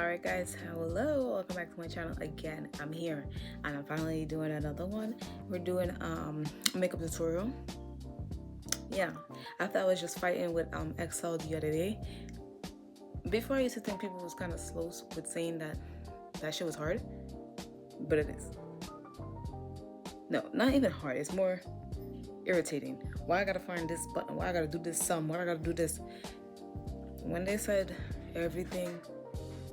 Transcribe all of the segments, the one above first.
Alright guys, hello, welcome back to my channel again. I'm here and I'm finally doing another one. We're doing a makeup tutorial. Yeah, after I was just fighting with Excel the other day. Before, I used to think people was kind of slow with saying that shit was hard, but it is. No, not even hard, it's more irritating. Why I gotta find this button, why I gotta do this sum, why I gotta do this. When they said everything,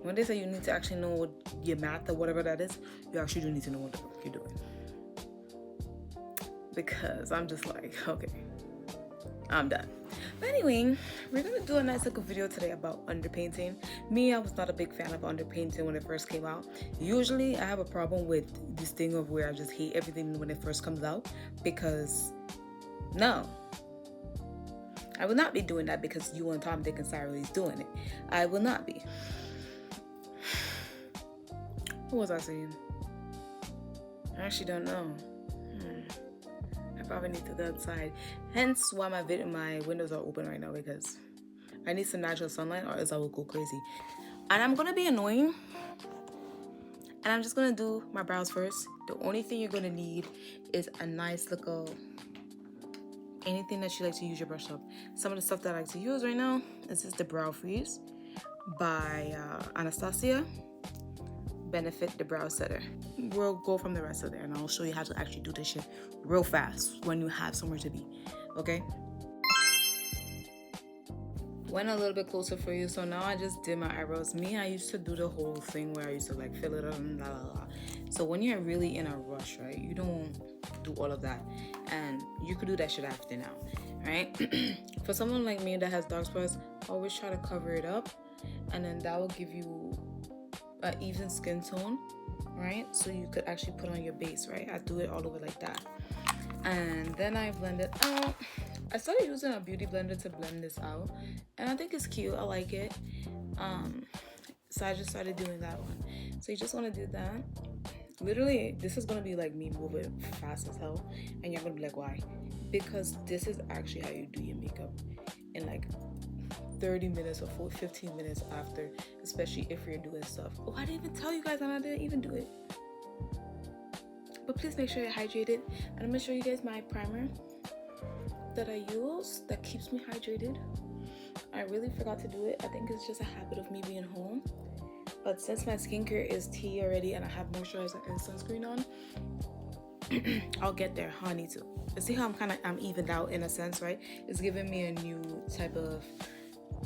when they say you need to actually know what your math or whatever that is, you actually do need to know what the fuck you're doing. Because I'm just like, okay, I'm done. But anyway, we're gonna do a nice little video today about underpainting. Me, I was not a big fan of underpainting when it first came out. Usually I have a problem with this thing of where I just hate everything when it first comes out, because no, I will not be doing that because you and Tom, Dick, and Cyrus is doing it. I will not be. What was I saying? I actually don't know. I probably need to go outside. Hence why my windows are open right now, because I need some natural sunlight or else I will go crazy. And I'm gonna be annoying. And I'm just gonna do my brows first. The only thing you're gonna need is a nice little anything that you like to use your brush up. Some of the stuff that I like to use right now is just the Brow Freeze by Anastasia. Benefit the brow setter. We'll go from the rest of there and I'll show you how to actually do this shit real fast when you have somewhere to be. Okay, went a little bit closer for you. So now I just did my eyebrows. I used to do the whole thing where I used to like fill it up and blah blah blah. So when you're really in a rush, right, you don't do all of that, and you could do that shit after now, right? For someone like me that has dark spots, always try to cover it up, and then that will give you an even skin tone, right? So you could actually put on your base, right? I do it all over like that, and then I blend it out. I started using a beauty blender to blend this out, and I think it's cute. I like it. So I just started doing that one. So you just want to do that. Literally, this is gonna be like me moving fast as hell, and you're gonna be like, why? Because this is actually how you do your makeup in like 30 minutes or 15 minutes after, especially if you're doing stuff. Oh, I didn't even tell you guys, and I didn't even do it. But please make sure you're hydrated. And I'm gonna show you guys my primer that I use that keeps me hydrated. I really forgot to do it. I think it's just a habit of me being home. But since my skincare is tea already and I have moisturizer and sunscreen on, I'll get there. How I need to. See how I'm evened out in a sense, right? It's giving me a new type of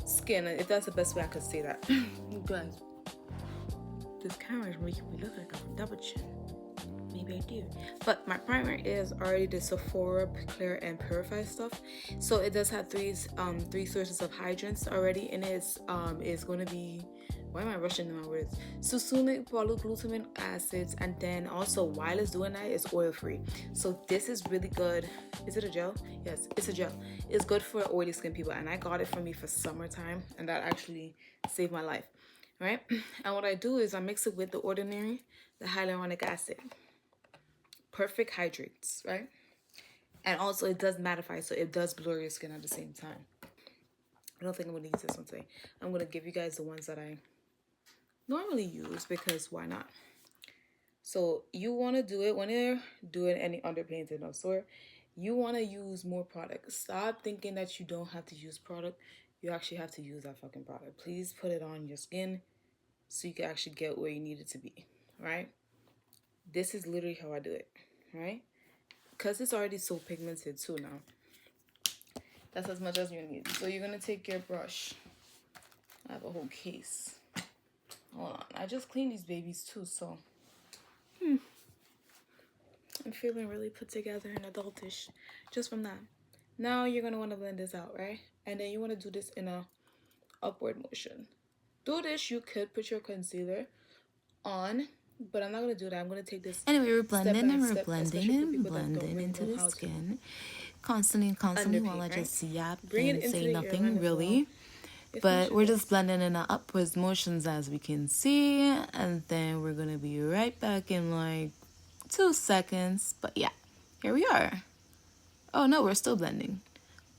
skin, if that's the best way I could say that. You guys, this camera is making me look like I'm double chin. Maybe I do. But my primer is already the Sephora Clear and Purify stuff. So it does have three sources of hydrants already, and it's going to be, why am I rushing in my words? Succinic polyglutamine acids, and then also while it's doing that, it's oil free. So this is really good. Is it a gel? Yes, it's a gel. It's good for oily skin people, and I got it for me for summertime, and that actually saved my life, right? And what I do is I mix it with the Ordinary, the hyaluronic acid. Perfect hydrates, right? And also it does mattify, so it does blur your skin at the same time. I don't think I'm gonna use this one today. I'm gonna give you guys the ones that I normally use, because why not? So you want to do it when you're doing any underpainting of sort. You want to use more product. Stop thinking that you don't have to use product. You actually have to use that fucking product. Please put it on your skin so you can actually get where you need it to be, right? This is literally how I do it, right? Because it's already so pigmented too now. That's as much as you need. So you're going to take your brush. I have a whole case. Hold on. I just cleaned these babies too, so. I'm feeling really put together and adultish just from that. Now you're going to want to blend this out, right? And then you want to do this in a upward motion. Do this. You could put your concealer on, but I'm not going to do that. I'm going to take this. Anyway, we're blending and we're blending into the skin. Constantly while I just yap and say nothing really. But we're just blending in the upwards motions, as we can see. And then we're going to be right back in like 2 seconds. But yeah, here we are. Oh no, we're still blending.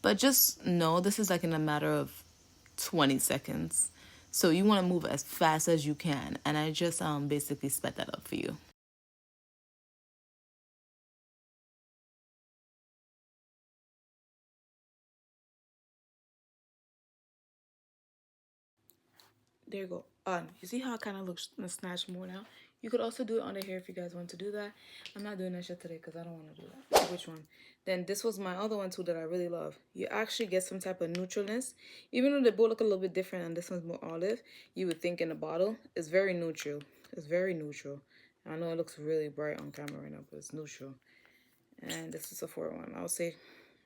But just know this is like in a matter of 20 seconds. So you want to move as fast as you can. And I just basically sped that up for you. There you go. On. You see how it kind of looks snatched more now? You could also do it on the hair if you guys want to do that. I'm not doing that shit today because I don't want to do that. Which one? Then this was my other one too that I really love. You actually get some type of neutralness. Even though they both look a little bit different and this one's more olive, you would think in the bottle. It's very neutral. It's very neutral. I know it looks really bright on camera right now, but it's neutral. And this is a 4-1. I would say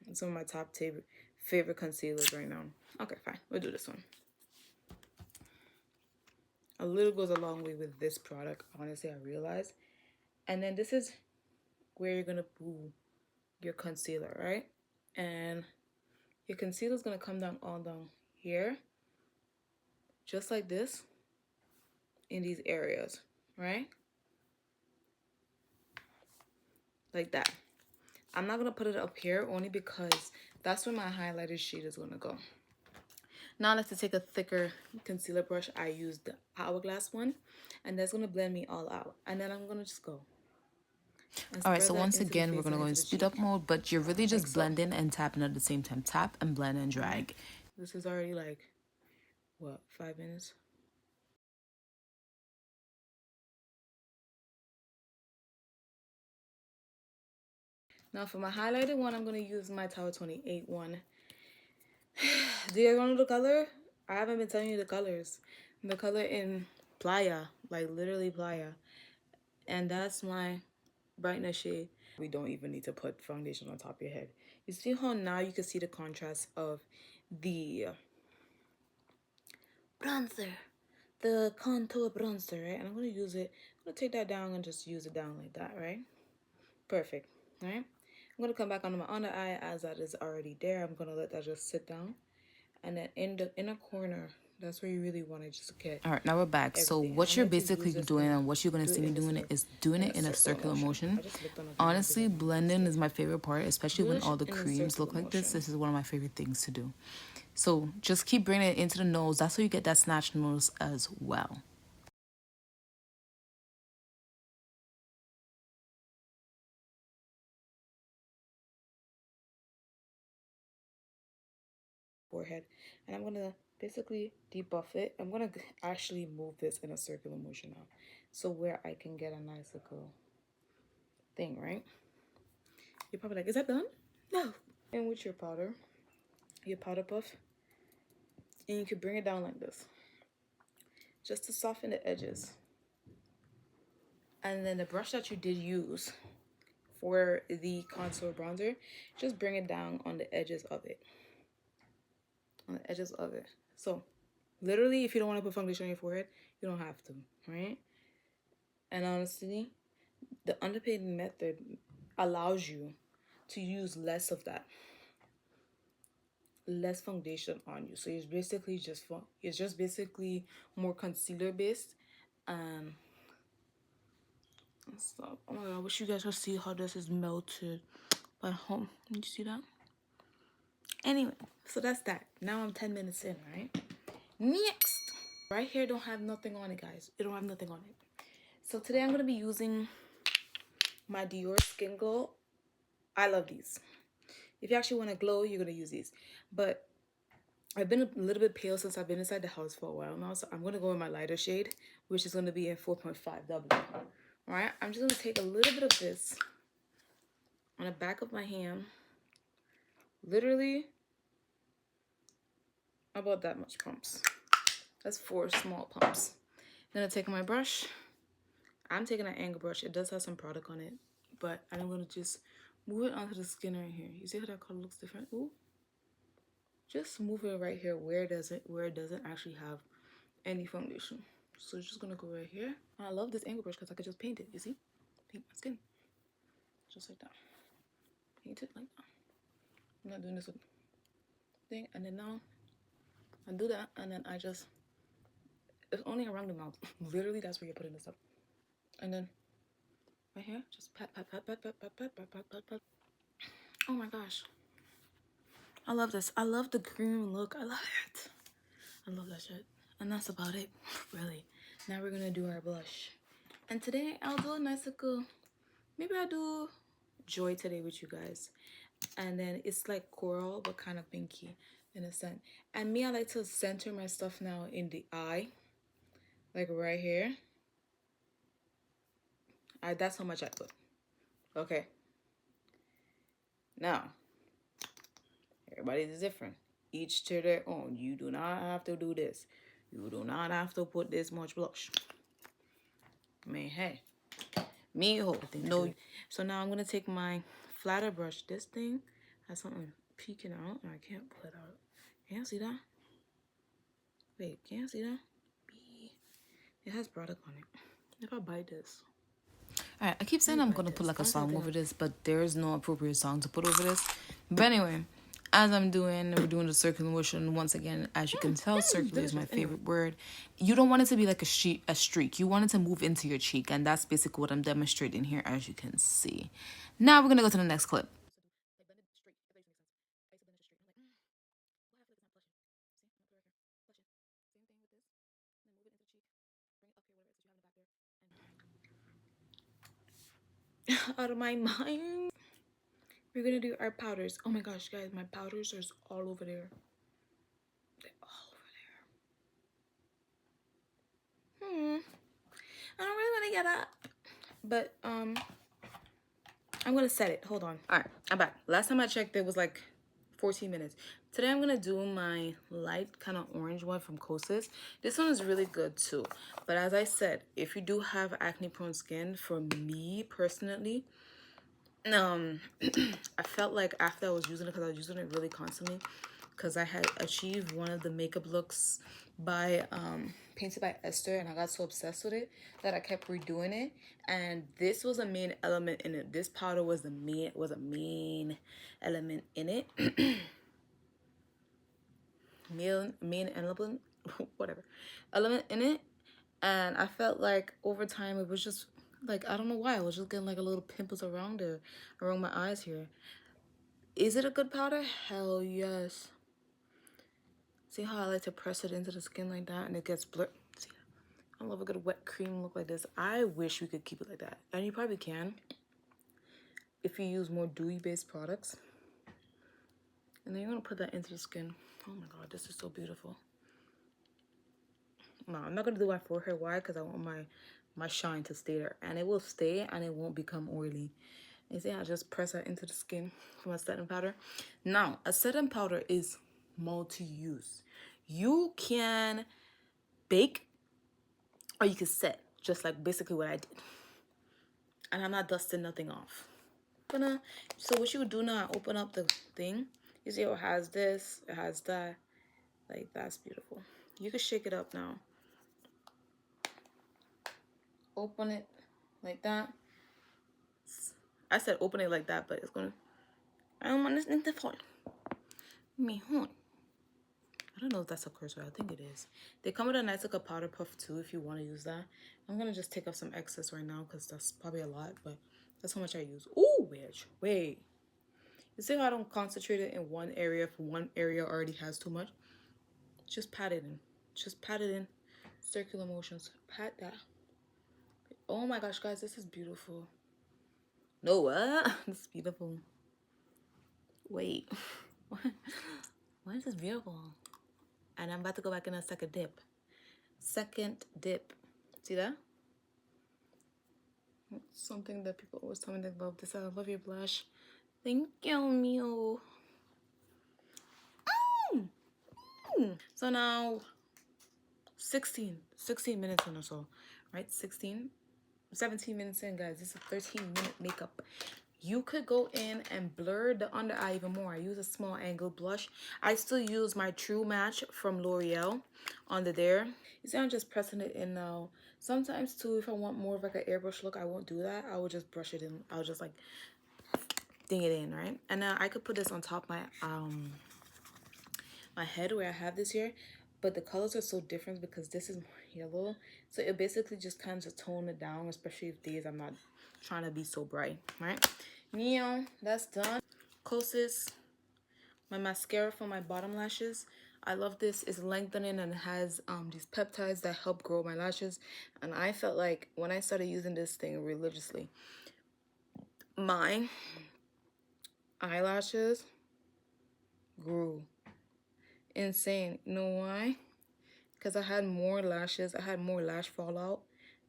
it's one of my top favorite concealers right now. Okay, fine. We'll do this one. A little goes a long way with this product, honestly, I realize. And then this is where you're gonna put your concealer, right? And your concealer is gonna come down all down here, just like this, in these areas, right? Like that. I'm not gonna put it up here only because that's where my highlighter shade is gonna go. Now let's take a thicker concealer brush. I used the Hourglass one, and that's gonna blend me all out. And then I'm gonna just go. All right, so once again, we're going to go in speed up mode, but you're really just blending and tapping at the same time. Tap and blend and drag. This is already like, what, 5 minutes? Now for my highlighted one, I'm going to use my Tower 28 one. Do you guys want to know the color? I haven't been telling you the colors. The color in Playa, like literally Playa. And that's my brightness shade. We don't even need to put foundation on top of your head. You see how now you can see the contrast of the bronzer, the contour bronzer, right? And I'm going to use it. I'm going to take that down and just use it down like that, right? Perfect, right? I'm going to come back onto my under eye as that is already there. I'm going to let that just sit down. And then in the inner corner, that's where you really want to just get. All right, now we're back. So what you're basically doing and what you're going to see me doing is doing it in a circular motion. Honestly, blending is my favorite part, especially when all the creams look like this. This is one of my favorite things to do. So just keep bringing it into the nose. That's how you get that snatched nose as well. Forehead, and I'm gonna basically debuff it. I'm gonna actually move this in a circular motion now, so where I can get a nice little thing, right? You're probably like, is that done? No. And with your powder puff, and you can bring it down like this, just to soften the edges. And then the brush that you did use for the contour bronzer, just bring it down on the edges of it. On the edges of it. So literally, if you don't want to put foundation on your forehead, you don't have to, right? And honestly, the underpainting method allows you to use less of that, less foundation on you. So it's just basically more concealer based. Stop. Oh my god, I wish you guys could see how this is melted. But home, did you see that? Anyway, so that's that. Now I'm 10 minutes in, right? Next, right here don't have nothing on it, guys. It don't have nothing on it. So today I'm gonna be using my Dior Skin Glow. I love these. If you actually want to glow, you're gonna use these. But I've been a little bit pale since I've been inside the house for a while now, so I'm gonna go in my lighter shade, which is gonna be in 4.5W. All right, I'm just gonna take a little bit of this on the back of my hand, literally about that much pumps. That's 4 small pumps. Then I take my brush. I'm taking an angle brush. It does have some product on it, but I'm gonna just move it onto the skin right here. You see how that color looks different? Ooh. Just move it right here where it doesn't actually have any foundation. So it's just gonna go right here. And I love this angle brush because I could just paint it. You see? Paint my skin. Just like that. Paint it like that. I'm not doing this with thing. And then now I do that, and then I just, it's only around the mouth. Literally, that's where you're putting this up. And then right here, just pat, pat, pat, pat, pat, pat, pat, pat, pat, pat, pat. Oh my gosh. I love this. I love the green look. I love it. I love that shit. And that's about it, really. Now we're gonna do our blush. And today I'll do a nice little, maybe I'll do Joy today with you guys. And then it's like coral, but kind of pinky in a sense. And me, I like to center my stuff now in the eye, like right here. That's how much I put. Okay. Now, everybody's different. Each to their own. You do not have to do this. You do not have to put this much blush. I mean, hey, me ho. No. So now I'm gonna take my flatter brush. This thing has something peeking out, and I can't pull it out. Can you see that? Wait, can you see that? It has product on it. If I buy this. Alright, I keep saying I'm gonna put like a song over this, but there is no appropriate song to put over this. But anyway, as we're doing the circular motion once again. As you can tell, circular is my favorite word. You don't want it to be like a streak. You want it to move into your cheek, and that's basically what I'm demonstrating here, as you can see. Now we're gonna go to the next clip. Out of my mind. We're gonna do our powders. Oh my gosh, guys, my powders are all over there. They're all over there. I don't really want to get up, but I'm gonna set it. Hold on. All right, I'm back. Last time I checked, it was like 14 minutes. Today I'm gonna do my light kind of orange one from Kosas. This one is really good too. But as I said, if you do have acne prone skin, for me personally, I felt like after I was using it, because I was using it really constantly, because I had achieved one of the makeup looks by painted by Esther, and I got so obsessed with it that I kept redoing it. And this was a main element in it. This powder was a main element in it. main element, whatever, element in it. And I felt like over time it was just like, I don't know why, I was just getting like a little pimples around there, around my eyes here. Is it a good powder? Hell yes. See how I like to press it into the skin like that and it gets blurred? See, I love a good wet cream look like this. I wish we could keep it like that. And you probably can if you use more dewy based products. And then you're gonna put that into the skin. Oh my god, this is so beautiful. No, I'm not gonna do my forehead. Why? Because I want my shine to stay there. And it will stay and it won't become oily. You see, I just press that into the skin from a setting powder. Now, a setting powder is multi-use. You can bake or you can set, just like basically what I did. And I'm not dusting nothing off. So what you would do now, open up the thing. You see, it has this, it has that. Like, that's beautiful. You can shake it up now. Open it like that. I said open it like that, but it's gonna. I don't want this in the phone. Me, hold. I don't know if that's a curse word. I think it is. They come with a nice like a powder puff too if you want to use that. I'm gonna just take off some excess right now because that's probably a lot, but that's how much I use. Ooh, wait. You see how I don't concentrate it in one area if one area already has too much? Just pat it in. Just pat it in. Circular motions. Pat that. Oh my gosh, guys, this is beautiful. No, what? This is beautiful. Wait. Why is this beautiful? And I'm about to go back in a second dip. Second dip. See that? It's something that people always tell me they love this. I love your blush. Thank you, Mio. So now 16 minutes in or so, right? 17 minutes in, guys. This is a 13-minute makeup. You could go in and blur the under eye even more. I use a small angle blush. I still use my True Match from L'Oreal under there. You see, I'm just pressing it in now. Sometimes too, if I want more of like an airbrush look, I won't do that. I will just brush it in. I'll just like ding it in, right? And now I could put this on top my my head where I have this here, but the colors are so different because this is more yellow. So it basically just kind of tone it down, especially if days I'm not trying to be so bright, right? Neo, that's done. Closest, my mascara for my bottom lashes. I love this. It's lengthening and it has these peptides that help grow my lashes. And I felt like when I started using this thing religiously, my eyelashes grew insane. You know why? Because I had more lashes. I had more lash fallout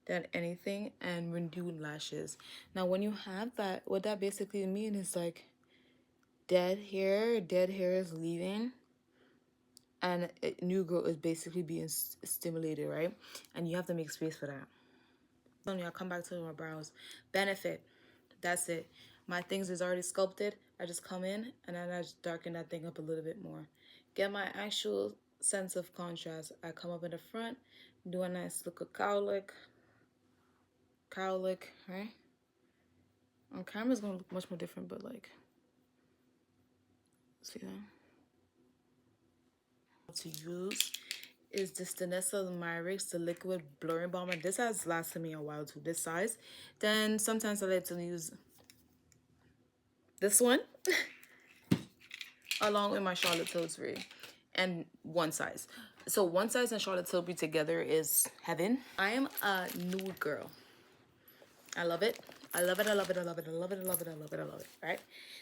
than anything and renewed lashes. Now, when you have that, what that basically means is like dead hair is leaving and new growth is basically being stimulated, right? And you have to make space for that. Then I'll come back to my brows. Benefit. That's it. My things is already sculpted. I just come in and then I just darken that thing up a little bit more. Get my actual sense of contrast. I come up in the front, do a nice look of cowlick, right? On camera it's gonna look much more different, but like, see that? To use is this Danessa Myrix, the liquid blurring balm, and this has lasted me a while too, this size. Then sometimes I like to use this one along with my Charlotte Tilbury and one size. So one size and Charlotte Tilbury together is heaven. I am a nude girl. I love it. I love it. I love it. I love it. I love it. I love it. I love it. I love it. Right?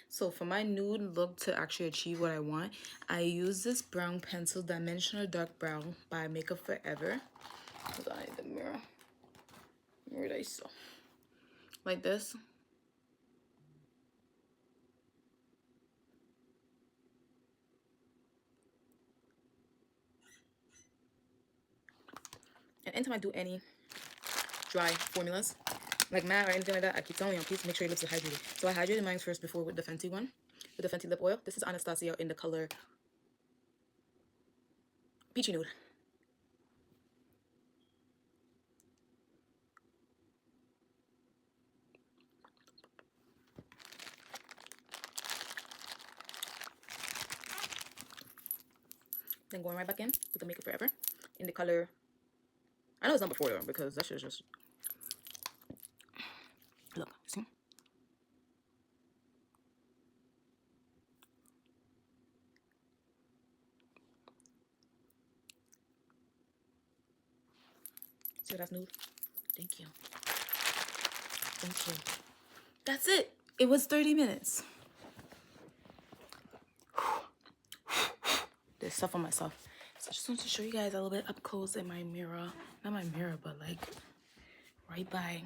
So for my nude look to actually achieve what I want, I use this brown pencil, Dimensional Dark Brown by Makeup Forever. Hold on, I need the mirror. Mirror that I saw. Like this. And anytime I do any dry formulas, like matte or anything like that, I keep telling you, please make sure your lips are hydrated. So I hydrated mine first before with the Fenty one, with the Fenty lip oil. This is Anastasia in the color Peachy Nude. Then going right back in with the Makeup Forever in the color, I know it's not before though, because that shit is just, look, see? See that's nude? Thank you. Thank you. That's it. It was 30 minutes. There's stuff on myself. So I just want to show you guys a little bit up close in my mirror. Not my mirror, but like right by.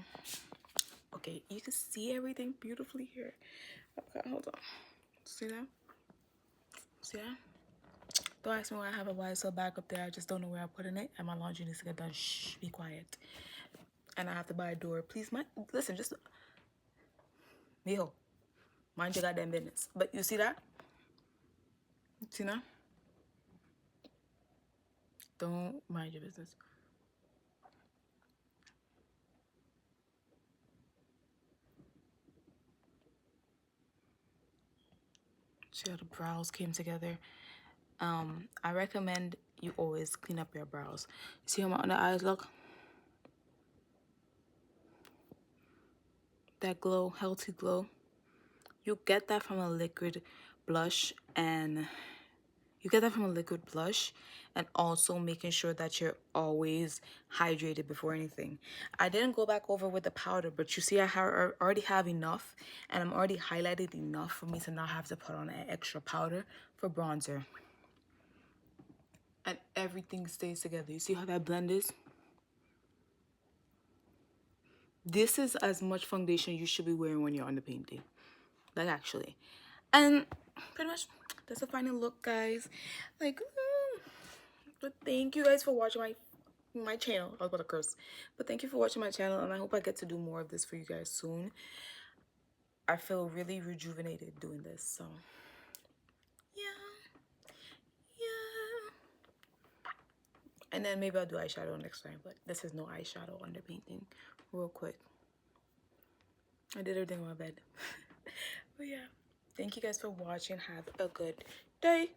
Okay, you can see everything beautifully here. Okay, hold on. See that? See that? Don't ask me why I have a YSL bag up there. I just don't know where I'm putting it. And my laundry needs to get done. Shh, be quiet. And I have to buy a door. Please, listen, just... Mijo, mind your goddamn business. But you see that? See that? Don't mind your business. See how the brows came together? I recommend you always clean up your brows. See how my under eyes look? That glow, healthy glow. You get that from a liquid blush and also making sure that you're always hydrated before anything. I didn't go back over with the powder, but you see I already have enough and I'm already highlighted enough for me to not have to put on an extra powder for bronzer. And everything stays together. You see how that blend is? This is as much foundation you should be wearing when you're underpainting. Like actually. And pretty much that's the final look, guys. Like, but thank you guys for watching my channel. I was about to curse. But thank you for watching my channel and I hope I get to do more of this for you guys soon. I feel really rejuvenated doing this, so yeah. And then maybe I'll do eyeshadow next time, but this is no eyeshadow underpainting. Real quick. I did everything on my bed. But yeah. Thank you guys for watching. Have a good day.